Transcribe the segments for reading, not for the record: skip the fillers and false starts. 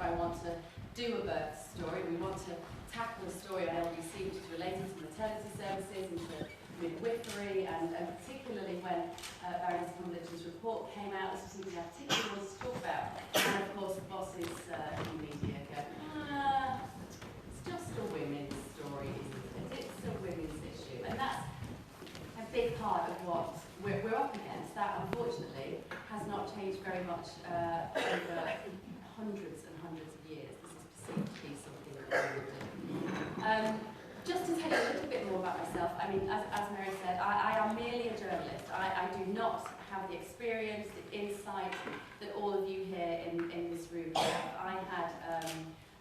I want to do a birth story. We want to tackle a story on LBC which is related to maternity services and to midwifery, and particularly when Baroness Cumberlege's report came out, this was something I particularly wanted to talk about. And of course, bosses in media go, it's just a women's story, isn't it? It's a women's issue. And that's a big part of what we're up against. That, unfortunately, has not changed very much over hundreds and hundreds of years. This is perceived to be something that we would do. Just to tell you a little bit more about myself, I mean, as Mary said, I am merely a journalist. I do not have the experience, the insight that all of you here in this room have. I had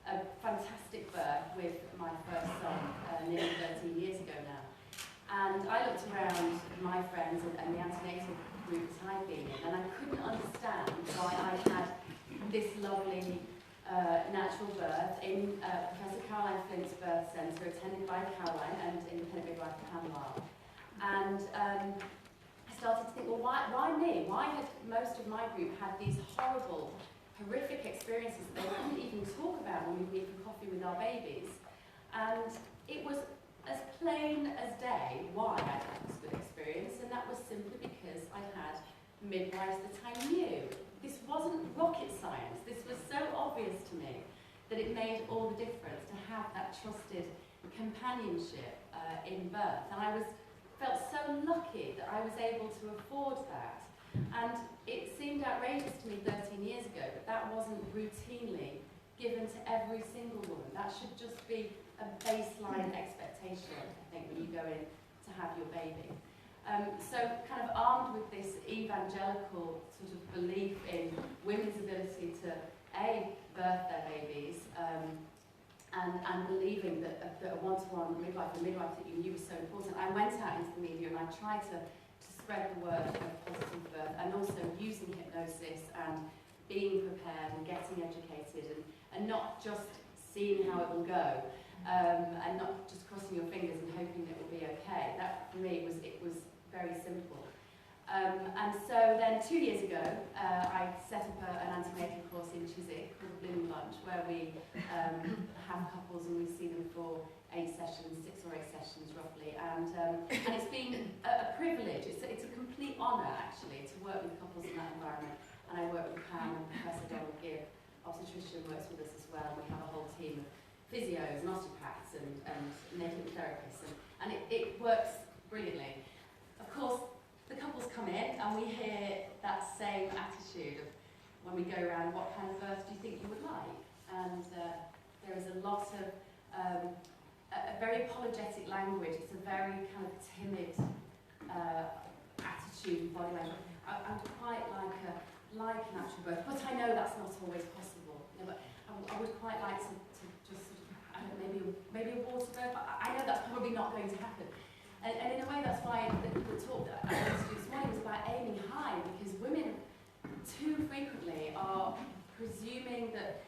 a fantastic birth with my first son nearly 13 years ago now. And I looked around my friends and the antenatal groups I'd been in, and I couldn't understand why I had this lovely natural birth in Professor Caroline Flint's birth centre, attended by Caroline and independent midwife Pamela. And I started to think, well, why me? Why had most of my group had these horrible, horrific experiences that they couldn't even talk about when we meet for coffee with our babies? And it was as plain as day why I'd had this good experience, and that was simply because I had midwives that I knew. This wasn't rocket science. This was so obvious to me that it made all the difference to have that trusted companionship in birth. And I felt so lucky that I was able to afford that. And it seemed outrageous to me 13 years ago that that wasn't routinely given to every single woman. That should just be a baseline expectation, I think, when you go in to have your baby. So kind of armed with this evangelical sort of belief in women's ability to birth their babies, and believing that a one-to-one midwife, a midwife that you knew was so important, I went out into the media and I tried to spread the word of positive birth, and also using hypnosis and being prepared and getting educated, and not just seeing how it will go, and not just crossing your fingers and hoping that it will be okay. That, for me, it was very simple. And so then 2 years ago, I set up an antenatal course in Chiswick called Bloom Lunch, where we have couples and we see them for 6 or 8 sessions roughly. And it's been a privilege. It's a complete honour, actually, to work with couples in that environment. And I work with Pam and Professor Donald Gibb, obstetrician, works with us as well. We have a whole team of physios and osteopaths and natal therapists, and it works brilliantly. Of course, the couples come in and we hear that same attitude of, when we go around, what kind of birth do you think you would like? And there is a lot of a very apologetic language. It's a very kind of timid attitude, body language. I would quite like a natural birth, but I know that's not always possible. You know, but I would quite like to just sort of, I don't know, maybe a water birth, but I know that's probably not going to happen. And in a way, that's why the talk that I wanted to do this morning was about aiming high, because women too frequently are presuming that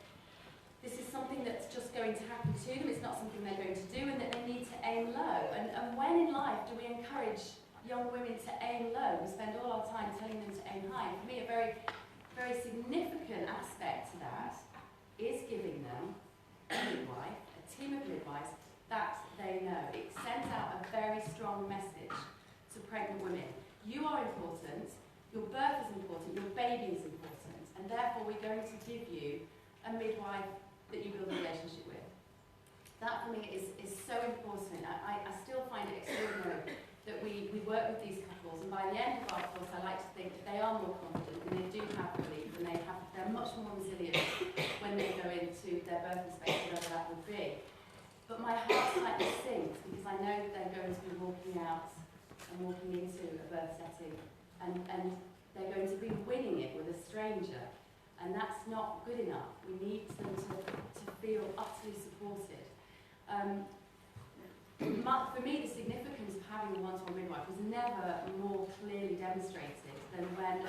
this is something that's just going to happen to them, it's not something they're going to do, and that they need to aim low. And when in life do we encourage young women to aim low? We spend all our time telling them to aim high. And for me, a very, very significant aspect to that is giving them a midwife, a team of midwives, that they know. It sends out a very strong message to pregnant women. You are important, your birth is important, your baby is important, and therefore we're going to give you a midwife that you build a relationship with. That for me is so important. I still find it extraordinary that we work with these couples, and by the end of our course I like to think that they are more confident and they do have belief, and they're much more resilient when they go into their birthing space, whatever that would be. But my heart slightly sinks because I know that they're going to be walking out and walking into a birth setting, and they're going to be winging it with a stranger, and that's not good enough. We need them to feel utterly supported. For me, the significance of having a one-to-one midwife was never more clearly demonstrated than when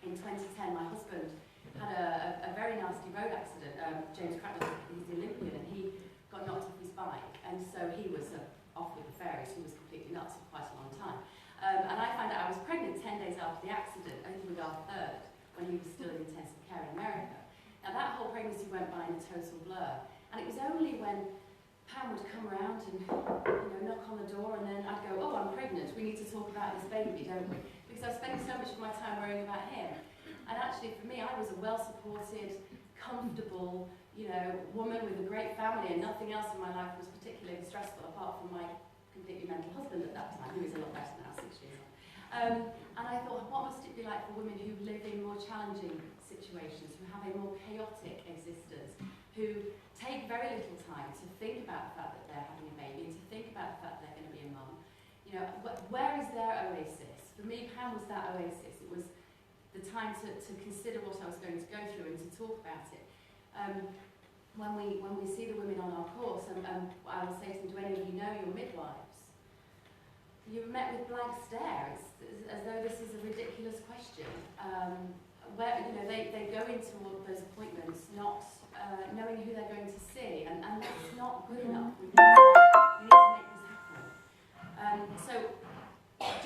in 2010 my husband had a very nasty road accident. James Cracknell, he's the Olympian, and he got knocked off his bike, and so he was off with the fairies. He was completely nuts for quite a long time. And I found out I was pregnant 10 days after the accident, only with our third, when he was still in intensive care in America. Now that whole pregnancy went by in a total blur, and it was only when Pam would come around and knock on the door, and then I'd go, oh, I'm pregnant, we need to talk about this baby, don't we? Because I was spending so much of my time worrying about him. And actually for me, I was a well-supported, comfortable, woman with a great family, and nothing else in my life was particularly stressful apart from my completely mental husband at that time, who is a lot better now, 6 years on. And I thought, what must it be like for women who live in more challenging situations, who have a more chaotic existence, who take very little time to think about the fact that they're having a baby and to think about the fact that they're going to be a mum. Where is their oasis? For me, Pam was that oasis. It was the time to consider what I was going to go through and to talk about it. When we see the women on our course, and I will say to them, do any of you know your midwives? You're met with blank stare. It's as though this is a ridiculous question. Where they go into all of those appointments not knowing who they're going to see, and that's not good enough. We need to make this happen. So,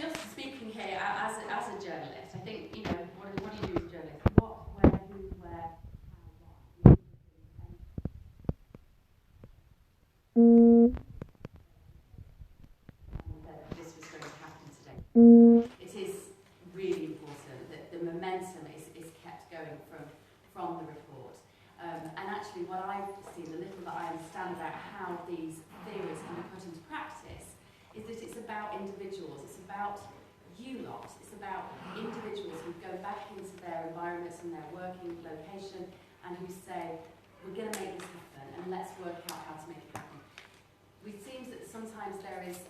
just speaking here as a journalist, I think what do you do as a journalist? What, where, who, where, how, why. That this was going to happen today. It is really important that the momentum is kept going from the report. And actually what I've seen, the little that I understand about how these theories can be put into practice, is that it's about individuals, it's about you lot, it's about individuals who go back into their environments and their working location and who say, we're going to make this happen and let's work out how to make it happen. It seems that sometimes there is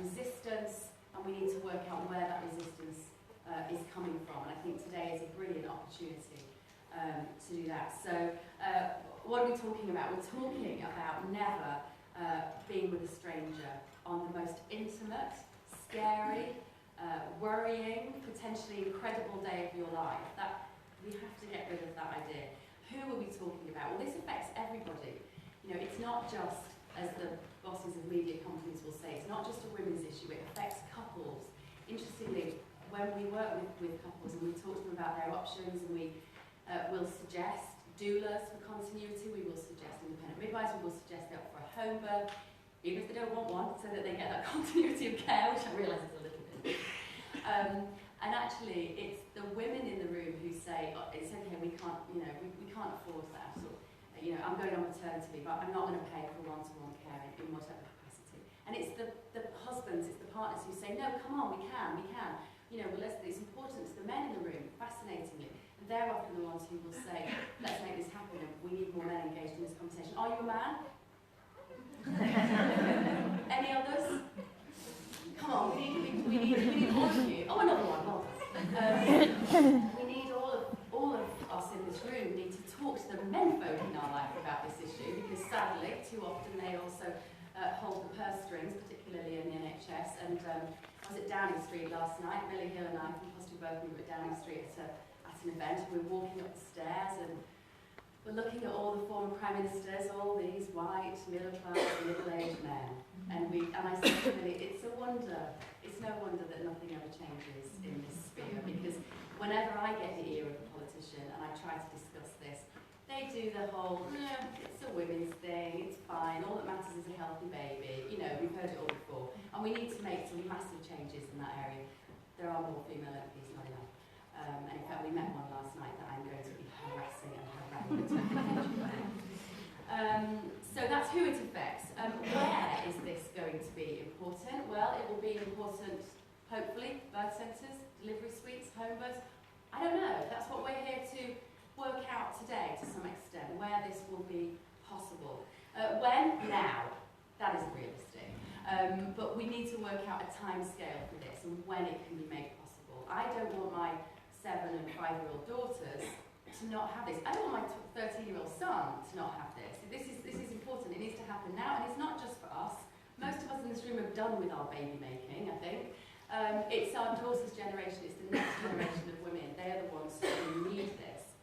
resistance and we need to work out where that resistance is coming from, and I think today is a brilliant opportunity to do that. So what are we talking about? We're talking about never being with a stranger on the most intimate, scary, worrying, potentially incredible day of your life. That we have to get rid of that idea. Who are we talking about? Well, this affects everybody. It's not just, as the bosses of media companies will say, it's not just a women's issue, it affects couples. Interestingly, when we work with couples and we talk to them about their options, and we will suggest doulas for continuity, we will suggest independent midwives, we will suggest they opt for a home birth, even if they don't want one, so that they get that continuity of care, which I realise is a little bit. And actually, it's the women in the room who say, oh, it's okay, we can't, we can't afford that. Or, I'm going on maternity leave, but I'm not going to pay for one-to-one care in whatever capacity. And it's the husbands, it's the partners who say, no, come on, we can. It's important to the men in the room, fascinatingly. And they're often the ones who will say, let's make this happen, and we need more men engaged in this conversation. Are you a man? Any others? Come on, we need all of you. Oh, another one, well done. We need all of us in this room need to talk to the menfolk in our life about this issue, because sadly, too often they also hold the purse strings, particularly in the NHS. And I was at Downing Street last night. Millie Hill and I from Positive Working were at Downing Street at an event. We were walking up the stairs and we're looking at all the former prime ministers, all these white, middle-class, middle-aged men. And I said to Millie, it's a wonder. It's no wonder that nothing ever changes in this sphere, because whenever I get the ear of a politician and I try to discuss this, they do the whole, it's a women's thing, it's fine, all that matters is a healthy baby. We've heard it all before. And we need to make some massive changes in that area. There are more female MPs, not enough. And in fact, we met one last night that I'm going to be harassing and haranguing. So that's who it affects. Where is this going to be important? Well, it will be important, hopefully, birth centres, delivery suites, home births. I don't know. That's what we're here to work out today, to some extent, where this will be possible. When? Now. That isn't realistic. But we need to work out a time scale for this and when it can be made possible. I don't want my 7- and 5-year-old daughters to not have this. I don't want my 13-year-old son to not have this. This is important. It needs to happen now, and it's not just for us. Most of us in this room are done with our baby making, I think. It's our daughter's generation. It's the next generation of women. They are the ones who need this.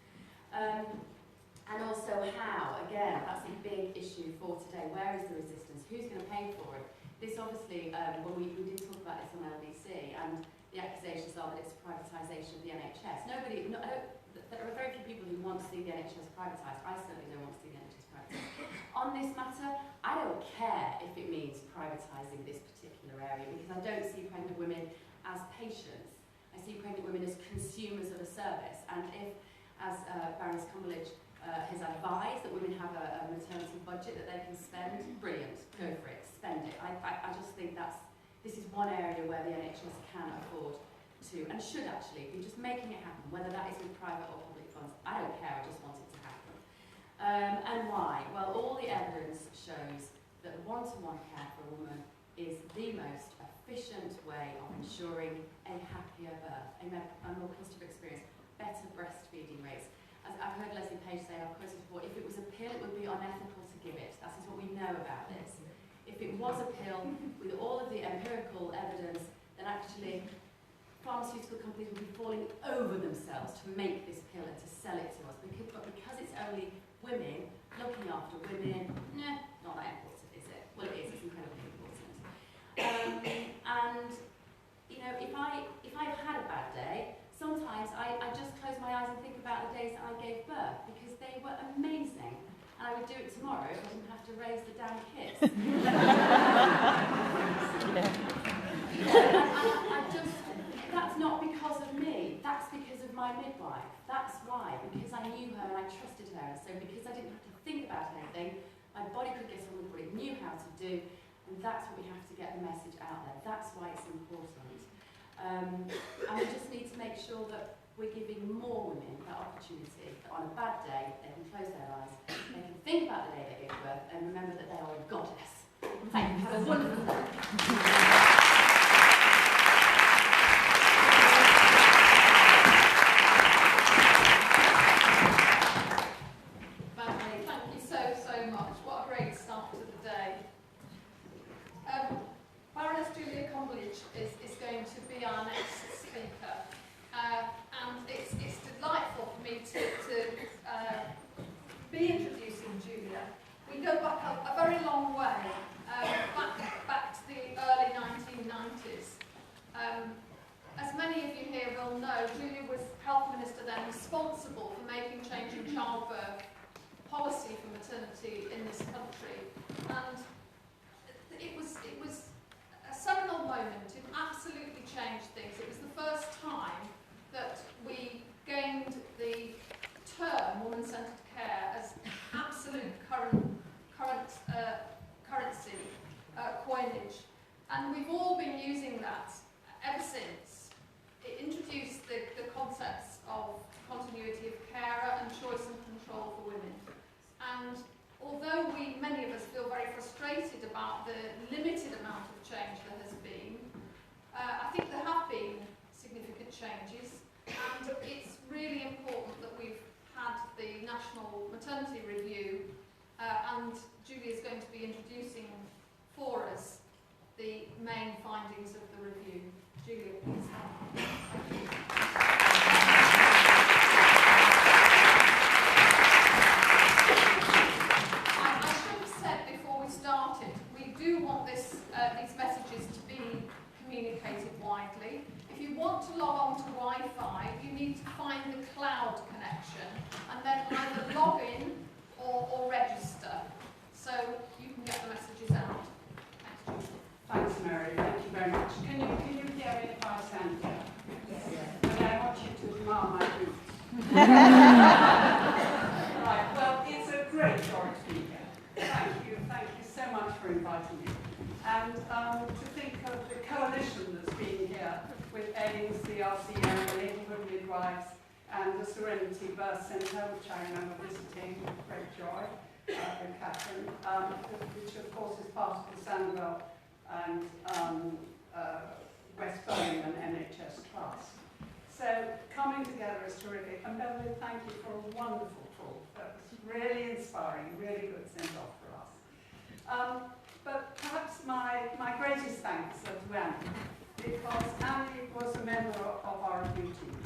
And also how, again, that's a big issue for today. Where is the resistance? Who's going to pay for it? This obviously, when we did talk about this on LBC, and the accusations are that it's a privatisation of the NHS. there are very few people who want to see the NHS privatised. I certainly don't want to see the NHS privatised. On this matter, I don't care if it means privatising this particular area, because I don't see pregnant women as patients. I see pregnant women as consumers of a service. And if, as Baroness Cumberlege has advised, that women have a maternity budget that they can spend, brilliant, go for it, spend it. I just think this is one area where the NHS can afford to, and should actually, be just making it happen, whether that is with private or public funds. I don't care, I just want it to happen. And why? Well, all the evidence shows that one-to-one care for a woman is the most efficient way of ensuring a happier birth, a more positive experience, better breastfeeding rates. As I've heard Leslie Page say, I've quoted before, if it was a pill, it would be unethical to give it. That is what we know about this. If it was a pill, with all of the empirical evidence, then actually pharmaceutical companies would be falling over themselves to make this pill and to sell it to us. But because it's only women, looking after women, not that important, is it? Well, it is, it's incredibly important. And, you know, if I've had a bad day, sometimes I just close my eyes and think about the days that I gave birth, because they were amazing. And I would do it tomorrow if I didn't have to raise the damn kids. That's not because of me, that's because of my midwife. That's why, because I knew her and I trusted her. And so because I didn't have to think about anything, my body could get on with what it knew how to do. And that's what we have to get the message out there. That's why it's important. And we just need to make sure that we're giving more women that opportunity, that on a bad day, they can close their eyes, they can think about the day they gave birth, and remember that they are a goddess. Thank you. Have a wonderful day. Baroness Cumberlege is going to be our next speaker, and it's delightful for me to be introducing Julia. We go back a very long way, back to the early 1990s. As many of you here will know, Julia was Health Minister then, responsible for making change in childbirth policy for maternity in this country, and it was a seminal moment. It absolutely changed things. It was the first time that we gained the term woman-centred care as absolute currency coinage, and we've all been using that ever since. It introduced the concepts of continuity of carer and choice and control for women. And although many of us feel very frustrated about the limited amount of change there has been, I think there have been significant changes, and it's really important that we've had the National Maternity Review, and Julie is going to be introducing for us the main findings of the review. Julia, please. Thank you. We do want these messages to be communicated widely. If you want to log on to Wi-Fi, you need to find the cloud connection and then either log in or register, so you can get the messages out. Thanks, Julie. Thanks, Mary. Thank you very much. Can you hear me if I stand here? Yes. Okay, I want you to admire my boots. Right, well, it's a great joy to be here. Thank you so much for inviting me. And to think of the coalition that's been here with AIMS, the RCM, the Neighbourhood Midwives, and the Serenity Birth Centre, which I remember visiting with great joy with Catherine, which of course is part of the Sandwell and West Birmingham NHS Trust. So coming together is terrific. And Beverley, thank you for a wonderful talk. That was really inspiring, really good send-off for us. But perhaps my greatest thanks are to Annie, because Annie was a member of our review team.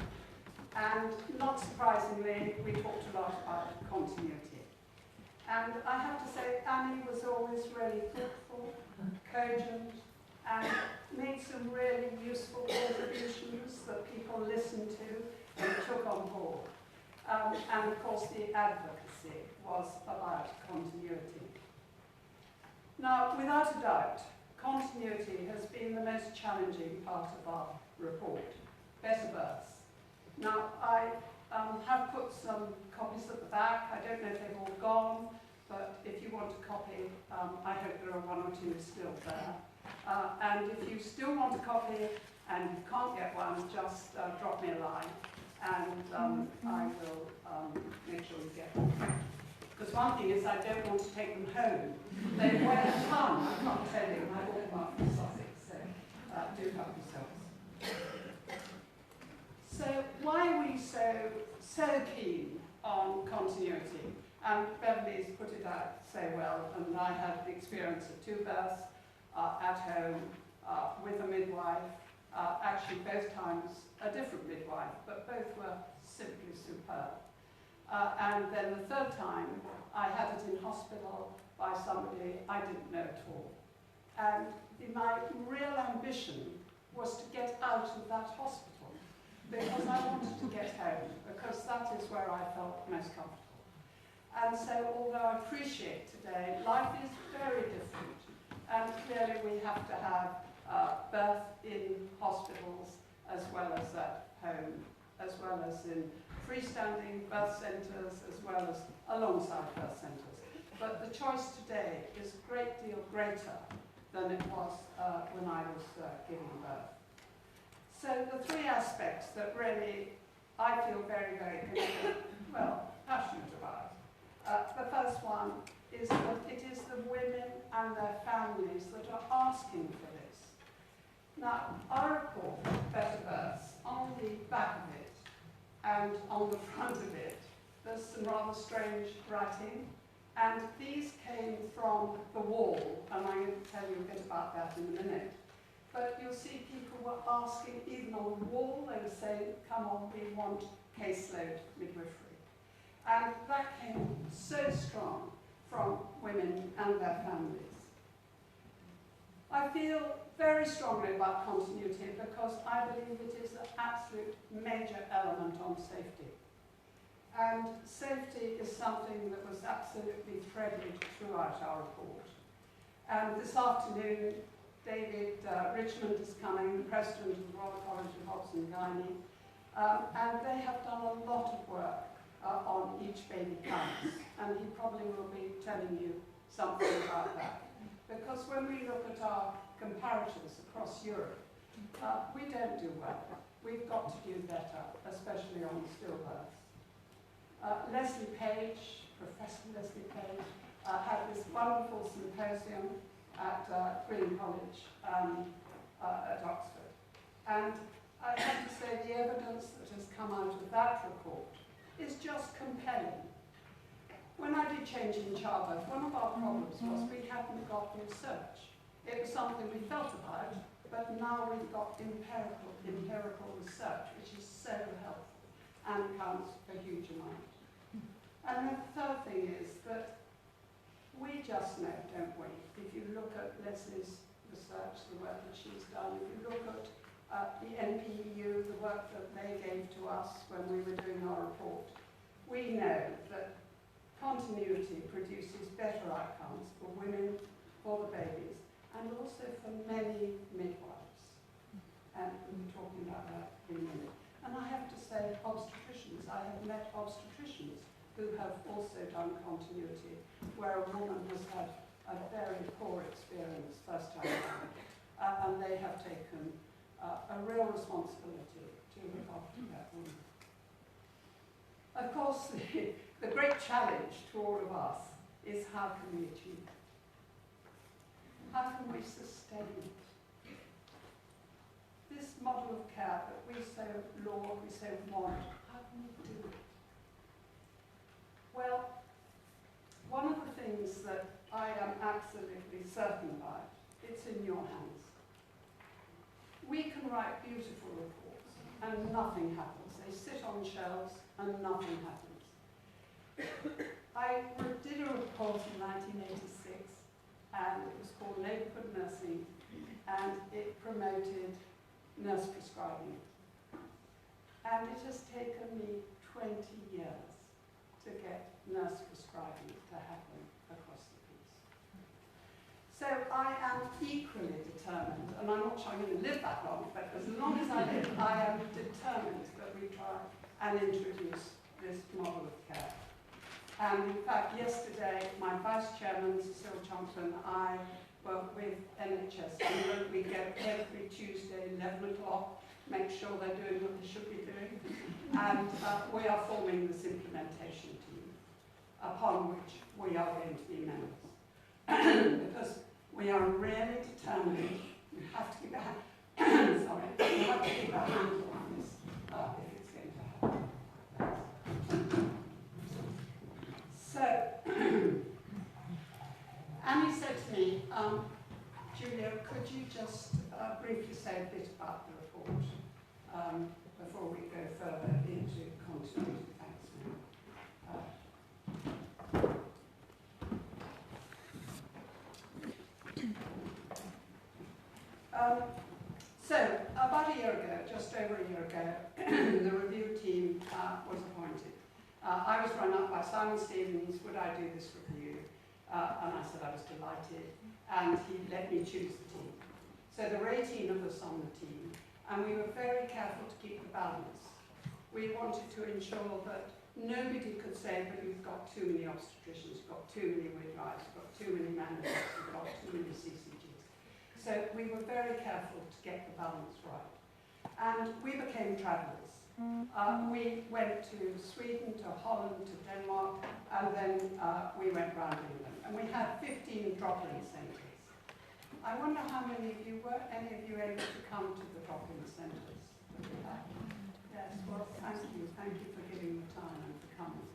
And not surprisingly, we talked a lot about continuity. And I have to say, Annie was always really thoughtful, cogent, and made some really useful contributions that people listened to and took on board. And of course the advocacy was about continuity. Now, without a doubt, continuity has been the most challenging part of our report, better births. Now, I have put some copies at the back. I don't know if they've all gone, but if you want a copy, I hope there are one or two still there. And if you still want a copy and you can't get one, just drop me a line, and I will make sure you get one. Because one thing is I don't want to take them home. They weigh a ton, I can't tell you. I bought them up from Sussex, so do help yourselves. So why are we so keen on continuity? And Beverley's put it out so well, and I had the experience of 2 births at home with a midwife. Actually, both times a different midwife, but both were simply superb. And then the 3rd time, I had it in hospital by somebody I didn't know at all. And my real ambition was to get out of that hospital, because I wanted to get home, because that is where I felt most comfortable. And so, although I appreciate today, life is very different. And clearly we have to have birth in hospitals as well as at home, as well as in freestanding birth centres, as well as alongside birth centres. But the choice today is a great deal greater than it was when I was giving birth. So the 3 aspects that really I feel very, very passionate about. The first one is that it is the women and their families that are asking for this. Now, our report, Better Births, on the back of it and on the front of it, there's some rather strange writing, and these came from the wall, and I'm going to tell you a bit about that in a minute. But you'll see people were asking, even on the wall, they were saying, come on, we want caseload midwifery. And that came so strong from women and their families. I feel very strongly about continuity because I believe it is an absolute major element on safety. And safety is something that was absolutely threaded throughout our report. And this afternoon, David Richmond is coming, the President of the Royal College of Obs and Gynae, and they have done a lot of work on Each Baby Counts, and he probably will be telling you something about that. Because when we look at our comparators across Europe, we don't do well. We've got to do better, especially on stillbirths. Leslie Page, Professor Leslie Page, had this wonderful symposium at Green College at Oxford. And I have to say the evidence that has come out of that report is just compelling. When I did Change in Childbirth, one of our problems was we hadn't got research. It was something we felt about, but now we've got empirical research, which is so helpful and counts a huge amount. And the 3rd thing is that we just know, don't we? If you look at Leslie's research, the work that she's done, if you look at the NPEU, the work that they gave to us when we were doing our report, we know that continuity produces better outcomes for women, for the babies, and also for many midwives. And we'll be talking about that in a minute. And I have to say, obstetricians, I have met obstetricians who have also done continuity, where a woman has had a very poor experience first time around, and they have taken a real responsibility to look after that woman. Of course, the great challenge to all of us is how can we achieve it? How can we sustain it? This model of care that we so laud, we so want, how can we do it? Well, one of the things that I am absolutely certain about, it's in your hands. We can write beautiful reports and nothing happens. They sit on shelves and nothing happens. I did a report in 1986 and it was called Neighbourhood Nursing, and it promoted nurse prescribing. And it has taken me 20 years to get nurse prescribing to happen across the piece. So I am equally determined, and I'm not sure I'm going to live that long, but as long as I live, I am determined that we try and introduce this model of care. And in fact, yesterday, my Vice Chairman, Cecile Champlin, and I work with NHS. We go every Tuesday, 11 o'clock, make sure they're doing what they should be doing. And we are forming this implementation team, upon which we are going to be members. Because we are really determined, we have to keep a hand, sorry, we have to keep a handle on this if it's going to happen. So, Annie said to me, Julia, could you just briefly say a bit about the report before we go further into continuity? Thanks, so, about a year ago, just over a year ago, the review team was appointed. I was run up by Simon Stevens, would I do this review? And I said I was delighted, and he let me choose the team. So there were 18 of us on the team, and we were very careful to keep the balance. We wanted to ensure that nobody could say that you've got too many obstetricians, you've got too many midwives, you've got too many managers, you've got too many CCGs. So we were very careful to get the balance right. And we became travellers. We went to Sweden, to Holland, to Denmark, and then we went round England. And we had 15 drop-in centres. I wonder how many of you were any of you able to come to the drop-in centres that we had? Yes, well, thank you for giving the time and for coming.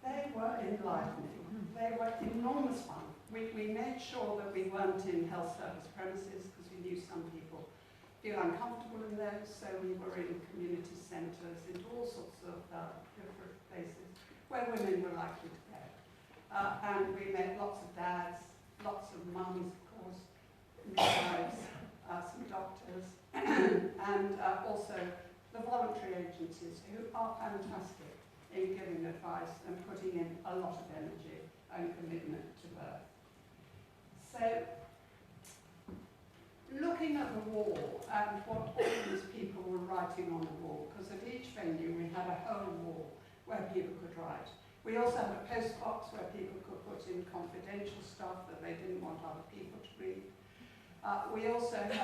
They were enlivening. They were enormous fun. We made sure that we weren't in health service premises because we knew some people feel uncomfortable in those, so we were in community centres, into all sorts of different places where women were likely to go. And we met lots of dads, lots of mums, of course, midwives, some doctors, and also the voluntary agencies who are fantastic in giving advice and putting in a lot of energy and commitment to birth. So, looking at the wall and what all these people were writing on the wall, because at each venue we had a whole wall where people could write. We also had a post box where people could put in confidential stuff that they didn't want other people to read. We also had